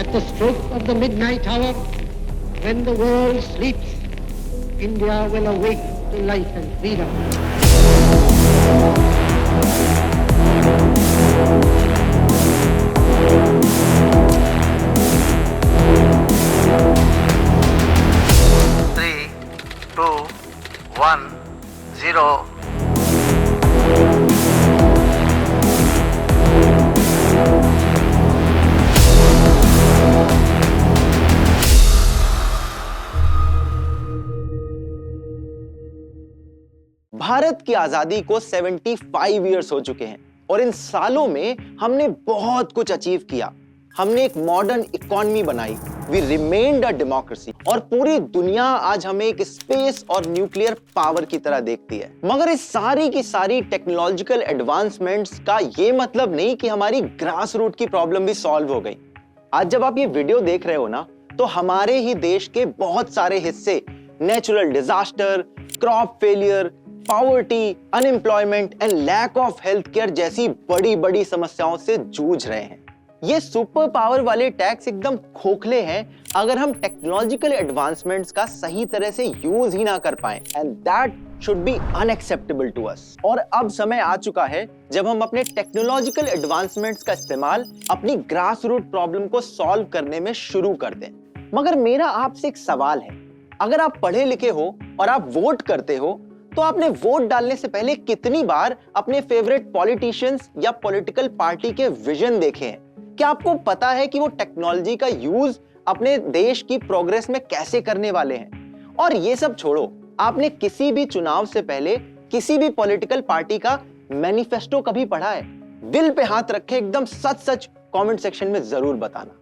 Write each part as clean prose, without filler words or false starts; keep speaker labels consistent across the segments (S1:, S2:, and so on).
S1: At the stroke of the midnight hour, when the world sleeps, India will awake to life and freedom.
S2: Three, two, one, zero.
S3: Bharat की आजादी को 75 years हो चुके हैं और इन सालों में हमने बहुत कुछ अचीव किया। हमने एक मॉडर्न इकोनॉमी बनाई, वी रिमेन्ड अ डेमोक्रेसी, और पूरी दुनिया आज हमें एक स्पेस और न्यूक्लियर पावर की तरह देखती है। मगर इस सारी की सारी टेक्नोलॉजिकल एडवांसमेंट्स का ये मतलब नहीं कि हमारी ग्रास रूट की प्रॉब्लम भी सॉल्व हो गई। आज जब आप ये वीडियो देख रहे हो ना, तो हमारे ही देश के बहुत सारे हिस्से natural disaster, crop failure, poverty, unemployment and lack of health care जैसी बड़ी बड़ी समस्याओं से जूझ रहे हैं। ये सुपर पावर वाले टैक्स एकदम खोखले हैं अगर हम टेक्नोलॉजिकल एडवांसमेंट्स का सही तरह से यूज ही ना कर पाए, and that should be unacceptable to us. और अब समय आ चुका है जब हम अपने टेक्नोलॉजिकल एडवांसमेंट्स का इस्तेमाल अपनी ग्रास रूट प्रॉब्लम को सॉल्व करने में शुरू कर दें। मगर मेरा आपसे एक सवाल है, अगर आप पढ़े लिखे हो और आप वोट करते हो, तो आपने वोट डालने से पहले कितनी बार अपने फेवरेट पॉलिटिशियंस या पॉलिटिकल पार्टी के विजन देखे हैं? क्या आपको पता है कि वो टेक्नोलॉजी का यूज अपने देश की प्रोग्रेस में कैसे करने वाले हैं? और ये सब छोड़ो, आपने किसी भी चुनाव से पहले किसी भी पॉलिटिकल पार्टी का मैनिफेस्टो कभी पढ़ा है? दिल पे हाथ रखे एकदम सच सच कमेंट सेक्शन में जरूर बताना।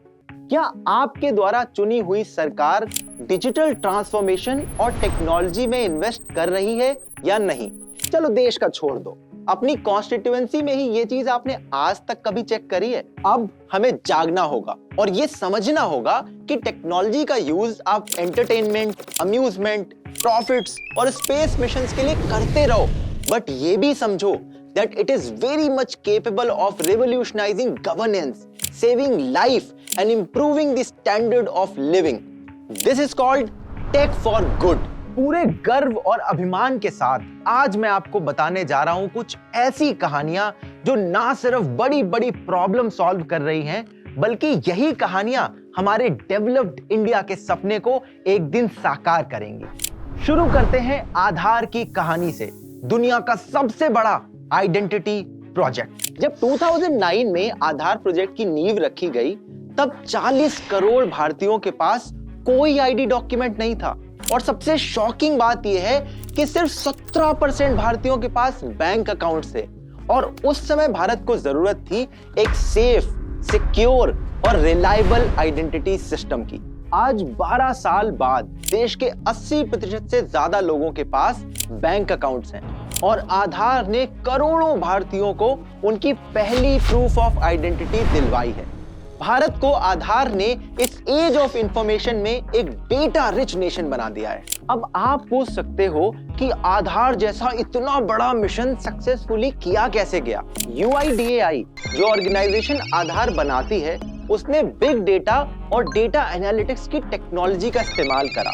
S3: क्या आपके द्वारा चुनी हुई सरकार डिजिटल ट्रांसफॉर्मेशन और टेक्नोलॉजी में इन्वेस्ट कर रही है या नहीं? चलो देश का छोड़ दो, अपनी कॉन्स्टिट्यूएंसी में ही ये चीज आपने आज तक कभी चेक करी है? अब हमें जागना होगा और ये समझना होगा कि टेक्नोलॉजी का यूज आप एंटरटेनमेंट, अम्यूजमेंट, प्रॉफिट्स और स्पेस मिशंस के लिए करते रहो, बट ये भी समझो that it is very much capable of revolutionizing governance, saving life and improving the standard of living. This is called tech for good. पूरे गर्व और अभिमान के साथ आज मैं आपको बताने जा रहा हूं कुछ ऐसी कहानियां जो ना सिर्फ बड़ी बड़ी प्रॉब्लम सॉल्व कर रही हैं, बल्कि यही कहानियां हमारे डेवलप्ड इंडिया के सपने को एक दिन साकार करेंगी। शुरू करते हैं आधार की कहानी से, दुनिया का सबसे बड़ा आइडेंटिटी प्रोजेक्ट। जब 2009 में आधार प्रोजेक्ट की नींव रखी गई, तब 40 करोड़ भारतीयों के पास कोई आईडी डॉक्यूमेंट नहीं था। और सबसे शॉकिंग बात यह है कि सिर्फ 17% भारतीयों के पास बैंक अकाउंट थे। और उस समय भारत को जरूरत थी एक सेफ, सिक्योर और रिलायबल आइडेंटिटी सिस्टम की। आज 12 साल बाद देश के 80% से ज्यादा लोगों के पास बैंक अकाउंट्स हैं और आधार ने करोड़ों भारतीयों को उनकी पहली प्रूफ ऑफ आइडेंटिटी दिलवाई है। भारत को आधार ने इस एज ऑफ इंफॉर्मेशन में एक डेटा रिच नेशन बना दिया है। अब आप पूछ सकते हो कि आधार जैसा इतना बड़ा मिशन सक्सेसफुली किया कैसे गया? UIDAI जो ऑर्गेनाइजेशन आधार बनाती है, उसने बिग डेटा और डेटा एनालिटिक्स की टेक्नोलॉजी का इस्तेमाल करा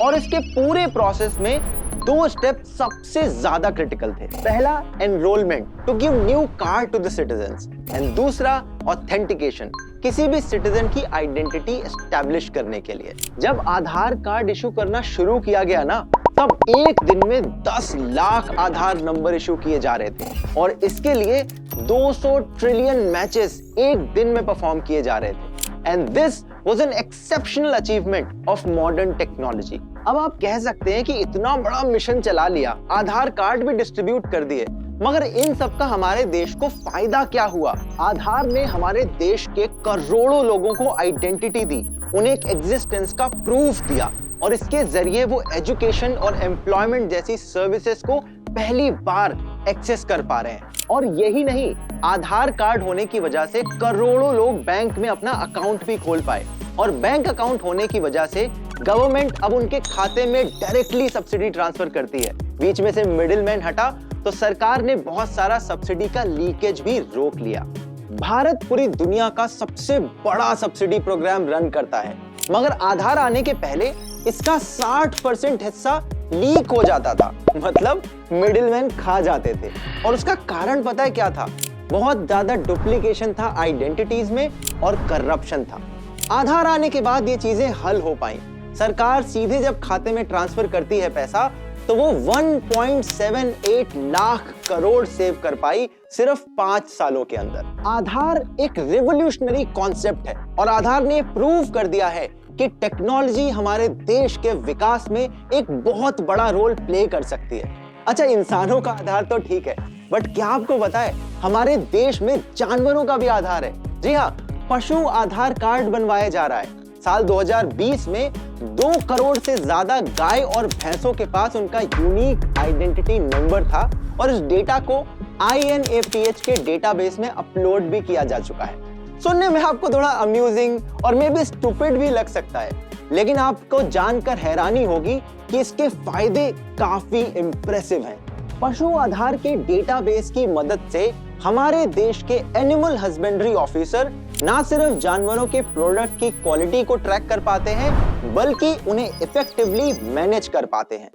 S3: और इसके पूरे प्रोसेस में 2 स्टेप सबसे ज्यादा क्रिटिकल थे। पहला, enrolment to give new card to the citizens, and दूसरा, ऑथेंटिकेशन, किसी भी सिटीजन की आइडेंटिटी एस्टैब्लिश करने के लिए। जब आधार कार्ड इशू करना शुरू किया गया ना, तब एक दिन में 10 लाख आधार नंबर इशू किए जा रहे थे और इसके लिए 200 ट्रिलियन मैचेस एक दिन में परफॉर्म किए जा रहे थे। And this was an exceptional achievement of modern technology. अब आप कह सकते हैं कि इतना बड़ा मिशन चला लिया, आधार कार्ड भी डिस्ट्रीब्यूट कर दिए, मगर इन सब का हमारे देश को फायदा क्या हुआ? आधार ने हमारे देश के करोड़ों लोगों को आइडेंटिटी दी, उन्हें एक एग्जिस्टेंस का प्रूफ दिया और इसके जरिए वो एजुकेशन और एम्प्लॉयमेंट जैसी सर्विसेज को पहली बार एक्सेस कर पा रहे हैं। और यही नहीं, आधार कार्ड होने की वजह से करोड़ों लोग बैंक में अपना अकाउंट भी खोल पाए और बैंक अकाउंट होने की वजह से गवर्नमेंट अब उनके खाते में डायरेक्टली सब्सिडी ट्रांसफर करती है। बीच में से मिडिलमैन हटा तो सरकार ने बहुत सारा सब्सिडी का लीकेज भी रोक लिया। भारत पूरी दुनिया का सबसे बड़ा सब्सिडी प्रोग्राम रन करता है, मगर आधार आने के पहले इसका 60% हिस्सा लीक हो जाता था, मतलब मिडिलमैन खा जाते थे। और उसका कारण पता है क्या था? बहुत ज्यादा डुप्लीकेशन था आइडेंटिटीज में और करप्शन था। आधार आने के बाद ये चीजें हल हो पाई। सरकार सीधे जब खाते में ट्रांसफर करती है पैसा, तो वो 1.78 लाख करोड़ सेव कर पाई सिर्फ 5 सालों के अंदर। आधार एक रिवोल्यूशनरी कॉन्सेप्ट है और आधार ने प्रूव कर दिया है कि टेक्नोलॉजी हमारे देश के विकास में एक बहुत बड़ा रोल प्ले कर सकती है। अच्छा, इंसानों का आधार तो ठीक है, बट क्या आपको पता है हमारे देश में जानवरों का भी आधार है? जी हाँ, पशु आधार कार्ड बनवाया जा रहा है। साल 2020 में 2 करोड़ से ज्यादा गाय और भैंसों के पास उनका यूनिक आइडेंटिटी नंबर था और इस डेटा को INAPH के डेटाबेस में अपलोड भी किया जा चुका है। सुनने में आपको थोड़ा अम्यूजिंग और मे बी स्टूपिड भी लग सकता है, लेकिन आपको जानकर हैरानी होगी कि इसके फायदे काफी इंप्रेसिव हैं। पशु आधार के डेटाबेस की मदद से हमारे देश के एनिमल हस्बेंड्री ऑफिसर ना सिर्फ जानवरों के प्रोडक्ट की क्वालिटी को ट्रैक कर पाते हैं, बल्कि उन्हें इफेक्टिवली मैनेज कर पाते हैं।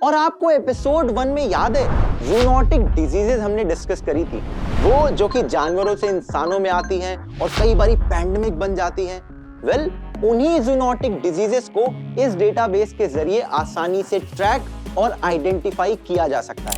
S3: और आपको एपिसोड 1 में याद है, जूनोटिक डिजीजेस हमने डिस्कस करी थी, वो जो कि जानवरों से इंसानों में आती हैं और कई बारी पैंडेमिक बन जाती हैं। वेल, उन्हीं जूनोटिक डिजीजेस को इस डेटाबेस के जरिए आसानी से ट्रैक और आइडेंटिफाई किया जा सकता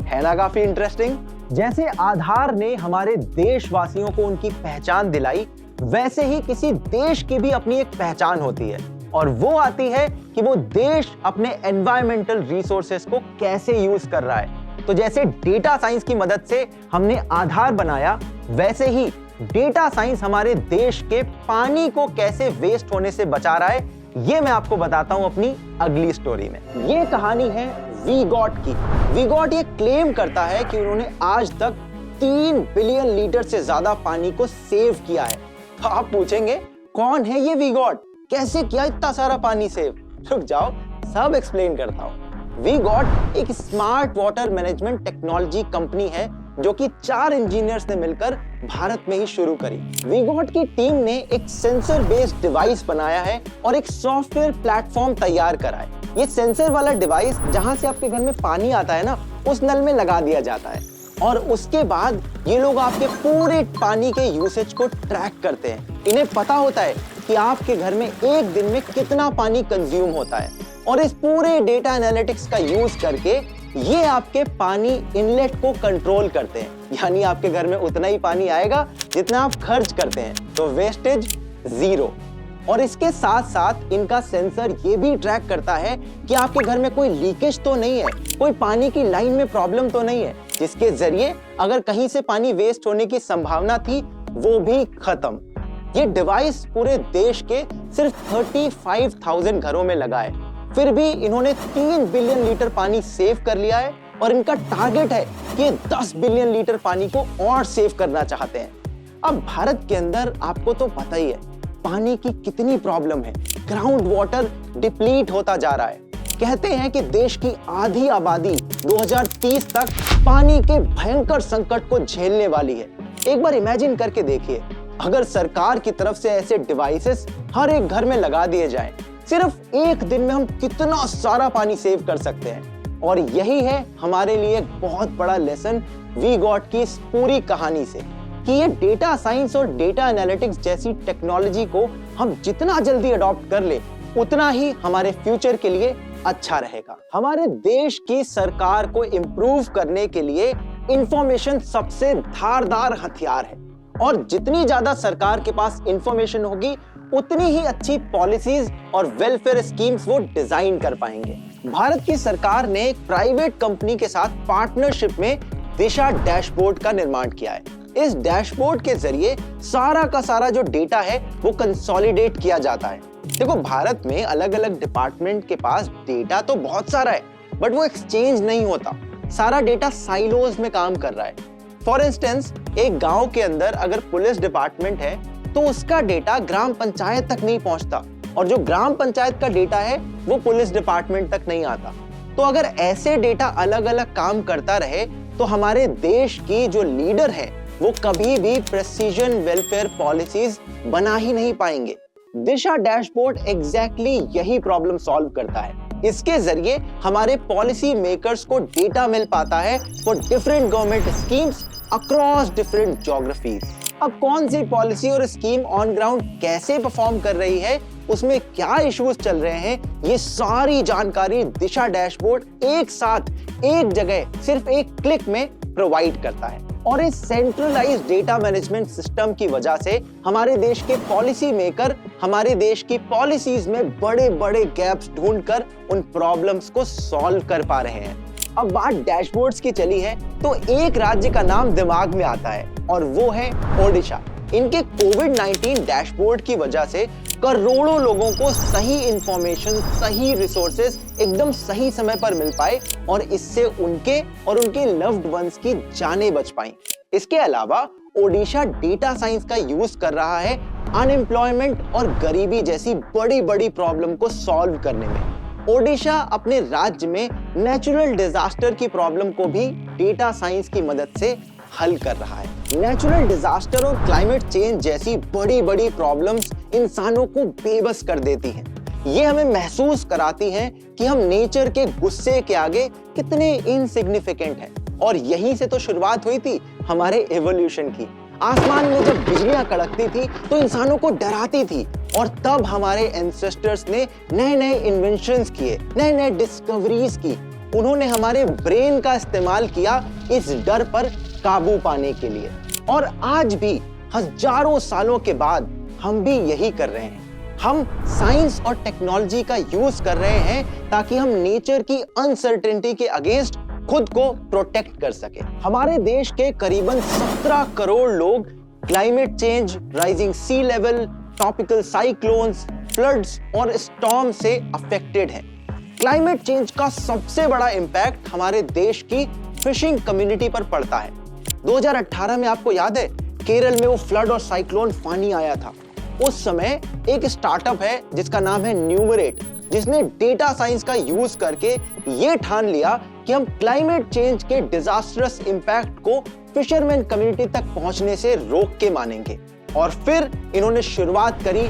S3: है ना काफी इंटरेस्टिंग? जैसे आधार ने हमारे देशवासियों को उनकी पहचान दिलाई, वैसे ही किसी देश की भी अपनी एक पहचान होती है, और वो आती है कि वो देश अपने एनवायरमेंटल रिसोर्सेस को कैसे यूज कर रहा है। तो जैसे डेटा साइंस की मदद से हमने आधार बनाया, वैसे ही डेटा साइंस हमारे देश के पानी को कैसे वेस्ट होने से बचा रहा है, ये मैं आपको बताता हूं अपनी अगली स्टोरी में। ये कहानी है वीगॉट की। वीगॉट ये क्लेम करता है कि उन्होंने आज तक 3 बिलियन लीटर से ज्यादा पानी को सेव किया है। तो आप पूछेंगे कौन है ये वीगॉट, कैसे किया इतना सारा पानी सेव? रुक जाओ, सब एक्सप्लेन करता हूं। वीगॉट एक smart water management technology company है जो कि 4 इंजीनियर्स ने मिलकर भारत में ही शुरू करी। वीगॉट की टीम ने एक सेंसर बेस्ड डिवाइस बनाया है और एक सॉफ्टवेयर प्लेटफॉर्म तैयार करा है। ये सेंसर वाला डिवाइस जहां से आपके घर में पानी आता है ना, उस नल में लगा दिया जाता है और उसके बाद ये लोग आपके पूरे पानी के यूसेज को ट्रैक करते हैं। इन्हें पता होता है कि आपके घर में एक दिन में कितना पानी कंज्यूम होता है और इस पूरे डेटा एनालिटिक्स का यूज करके ये आपके पानी इनलेट को कंट्रोल करते हैं, यानी आपके घर में उतना ही पानी आएगा जितना आप खर्च करते हैं, तो वेस्टेज 0। और इसके साथ साथ इनका सेंसर ये भी ट्रैक करता है कि आपके घर में कोई लीकेज तो नहीं है, कोई पानी की लाइन में प्रॉब्लम तो नहीं है, जिसके जरिए अगर कहीं से पानी वेस्ट होने की संभावना थी वो भी खत्म। ये डिवाइस पूरे देश के सिर्फ 35,000 घरों में लगा है, फिर भी इन्होंने 3 बिलियन लीटर पानी सेव कर लिया है और इनका टारगेट है कि 10 बिलियन लीटर पानी को और सेव करना चाहते हैं। अब भारत के अंदर आपको तो पता ही है पानी की कितनी प्रॉब्लम है, ग्राउंड वाटर डिप्लीट होता जा रहा है। कहते हैं कि देश की आधी आबादी 2030 तक पानी के भयंकर संकट को झेलने वाली है। एक बार इमेजिन करके देखिए, अगर सरकार की तरफ से ऐसे डिवाइसेस हर एक घर में लगा दिए जाएं, सिर्फ एक दिन में हम कितना सारा पानी सेव कर सकते हैं। और यही है हमारे लिए एक बहुत बड़ा लेसन वीगॉट की इस पूरी कहानी से, कि ये डेटा साइंस और डेटा एनालिटिक्स जैसी टेक्नोलॉजी को हम जितना जल्दी अडॉप्ट कर ले, उतना ही हमारे फ्यूचर के लिए अच्छा रहेगा। हमारे देश की सरकार को इम्प्रूव करने के लिए इंफॉर्मेशन सबसे धारदार हथियार है, और जितनी ज्यादा सरकार के पास इंफॉर्मेशन होगी, उतनी ही अच्छी पॉलिसीज और वेलफेयर स्कीम्स वो डिजाइन कर पाएंगे। भारत की सरकार ने एक प्राइवेट कंपनी के साथ पार्टनरशिप में दिशा डैशबोर्ड का निर्माण किया है। इस डैशबोर्ड के जरिए सारा का सारा जो डेटा है वो कंसोलिडेट किया जाता है। देखो, भारत में अलग अलग डिपार्टमेंट के पास डेटा तो बहुत सारा है, बट वो एक्सचेंज नहीं होता। सारा डेटा साइलोज में काम कर रहा है। फॉर इंस्टेंस, एक गांव के अंदर अगर पुलिस डिपार्टमेंट है तो उसका डेटा ग्राम पंचायत तक नहीं पहुंचता, और जो ग्राम पंचायत का डेटा है वो पुलिस डिपार्टमेंट तक नहीं आता। तो अगर ऐसे डेटा अलग अलग काम करता रहे तो हमारे देश की जो लीडर है वो कभी भी प्रेसिजन वेलफेयर पॉलिसीज बना ही नहीं पाएंगे। दिशा डैशबोर्ड एग्जैक्टली यही प्रॉब्लम सॉल्व करता है। इसके जरिए हमारे पॉलिसी मेकर्स को डेटा मिल पाता है for different government schemes across different geographies. अब कौन सी पॉलिसी और स्कीम ऑन ग्राउंड कैसे परफॉर्म कर रही है, उसमें क्या इश्यूज चल रहे हैं, ये सारी जानकारी दिशा डैशबोर्ड एक साथ एक जगह सिर्फ एक क्लिक में प्रोवाइड करता है। और इस सेंट्रलाइज्ड डेटा मैनेजमेंट सिस्टम की वजह से हमारे देश के पॉलिसी मेकर हमारे देश की पॉलिसीज में बड़े बड़े गैप्स ढूंढकर उन प्रॉब्लम्स को सॉल्व कर पा रहे हैं। अब बात डैशबोर्ड्स की चली है तो एक राज्य का नाम दिमाग में आता है और वो है ओडिशा। इनके कोविड-19 डैशबोर्ड की वजह से करोड़ों लोगों को सही इंफॉर्मेशन, सही रिसोर्सेज एकदम सही समय पर मिल पाए और इससे उनके और उनके लव्ड वंस की जानें बच पाई। इसके अलावा ओडिशा डेटा साइंस का यूज कर रहा है अनएम्प्लॉयमेंट और गरीबी जैसी बड़ी बड़ी प्रॉब्लम को सॉल्व करने में। ओडिशा अपने राज्य में नेचुरल डिजास्टर की प्रॉब्लम को भी डेटा साइंस की मदद से हल कर रहा है। नेचुरल डिजास्टर और क्लाइमेट चेंज जैसी बड़ी बड़ी प्रॉब्लम्स इंसानों को बेबस कर देती हैं। ये हमें महसूस कराती हैं कि हम नेचर के गुस्से के आगे कितने इनसिग्निफिकेंट हैं। और यहीं से तो शुरुआत हुई थी हमारे एवोल्यूशन की। आसमान में जब बिजलियां कड़कती थी तो इंसानों को डराती थी और तब हमारे एंसेस्टर्स ने नए नए इन्वेंशंस किए, नए नए डिस्कवरीज की। उन्होंने हमारे ब्रेन का इस्तेमाल किया इस डर पर काबू पाने के लिए। और आज भी हजारों सालों के बाद हम भी यही कर रहे हैं। हम साइंस और टेक्नोलॉजी का यूज कर रहे हैं ताकि हम नेचर की अनसर्टेनिटी के अगेंस्ट खुद को प्रोटेक्ट कर सके। हमारे देश के करीबन 17 करोड़ लोग climate change, rising sea level, tropical cyclones, floods और स्टॉर्म से अफेक्टेड हैं। क्लाइमेट चेंज का सबसे बड़ा इम्पैक्ट हमारे देश की फिशिंग कम्युनिटी पर पड़ता है। 2018 में आपको याद है केरल में वो फ्लड और साइक्लोन फानी आया था। उस समय एक स्टार्टअप है जिसका नाम है न्यूमरेट, जिसने डेटा साइंस का यूज करके ये ठान लिया कि हम क्लाइमेट चेंज के डिजास्टरस इंपैक्ट को फिशरमैन कम्युनिटी तक पहुंचने से रोक के मानेंगे। और फिर इन्होंने शुरुआत करी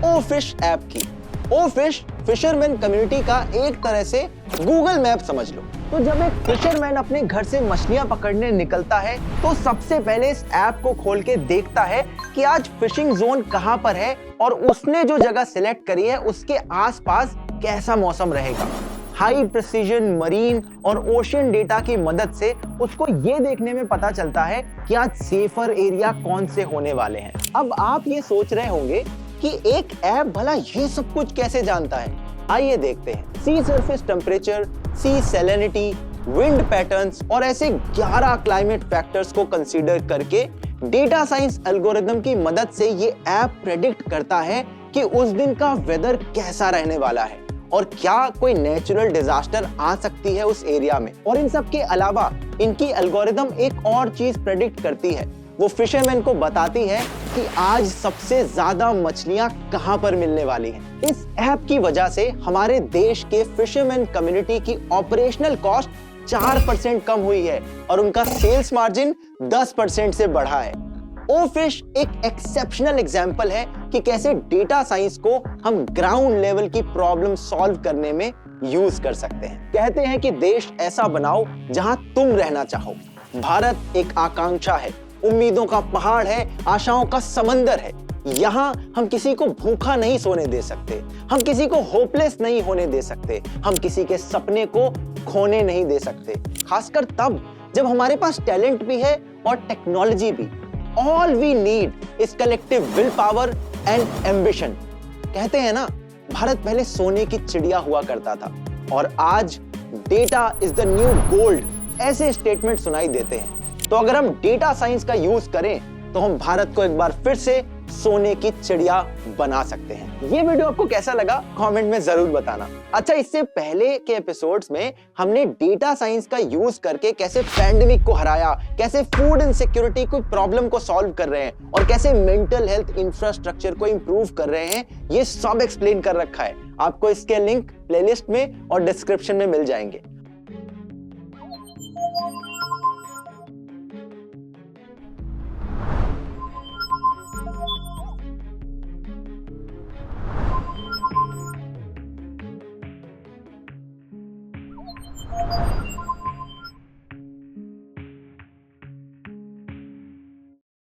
S3: ओ फिश ऐप की। ओ फिश फिशरमैन कम्युनिटी का एक तरह से गूगल मैप समझ लो। तो जब एक फिशरमैन अपने घर से मछलियां पकड़ने निकलता है तो सबसे पहले इस ऐप को खोल के देखता है कि आज फिशिंग जोन कहां पर है और उसने जो जगह सिलेक्ट करी है उसके आसपास कैसा मौसम रहेगा। हाई प्रिसीजन मरीन और ओशियन डेटा की मदद से उसको ये देखने में पता चलता है कि आज सेफर एरिया कौन से होने वाले हैं। अब आप ये सोच रहे होंगे कि एक ऐप भला ये सब कुछ कैसे जानता है। आइए देखते हैं। सी सरफेस टेम्परेचर, सी सैलिनिटी, विंड पैटर्न्स और ऐसे 11 क्लाइमेट फैक्टर्स को कंसीडर करके डेटा साइंस एल्गोरिथम की मदद से ये ऐप प्रेडिक्ट करता है कि उस दिन का वेदर कैसा रहने वाला है और क्या कोई नेचुरल डिजास्टर आ सकती है उस एरिया में। और इन सब के अलावा इनकी एल्गोरिथम एक और चीज प्रेडिक्ट करती है। वो फिशरमैन को बताती है कि आज सबसे ज्यादा मछलियां कहां पर मिलने वाली हैं। इस ऐप की वजह से हमारे देश के फिशरमैन कम्युनिटी की ऑपरेशनल कॉस्ट 4% कम हुई है और उनका सेल्स मार्जिन 10% से बढ़ा है। ओ फिश एक एक्सेप्शनल एग्जांपल है कि कैसे डेटा साइंस को हम ग्राउंड लेवल की प्रॉब्लम सॉल्व करने में यूज कर सकते हैं। कहते हैं कि देश ऐसा बनाओ जहां तुम रहना चाहो। भारत एक आकांक्षा है, उम्मीदों का पहाड़ है, आशाओं का समंदर है। यहाँ हम किसी को भूखा नहीं सोने दे सकते, हम किसी को होपलेस नहीं होने दे सकते, हम किसी के सपने को खोने नहीं दे सकते, खासकर तब जब हमारे पास टैलेंट भी है और टेक्नोलॉजी भी। All we need is collective willpower and ambition। कहते हैं ना, भारत पहले सोने की चिड़िया हुआ करता था और आज data is the new gold, ऐसे स्टेटमेंट सुनाई देते हैं। तो अगर हम डेटा साइंस का यूज करें तो हम भारत को एक बार फिर से सोने की चिड़िया बना सकते हैं। ये वीडियो आपको कैसा लगा कमेंट में जरूर बताना। अच्छा, इससे पहले के एपिसोड्स में हमने डेटा साइंस का यूज करके कैसे पैंडेमिक को हराया, कैसे फूड इनसिक्योरिटी को प्रॉब्लम को सॉल्व कर रहे हैं और कैसे मेंटल हेल्थ इंफ्रास्ट्रक्चर को इंप्रूव कर रहे हैं, ये सब एक्सप्लेन कर रखा है। आपको इसके लिंक प्लेलिस्ट में और डिस्क्रिप्शन में मिल जाएंगे।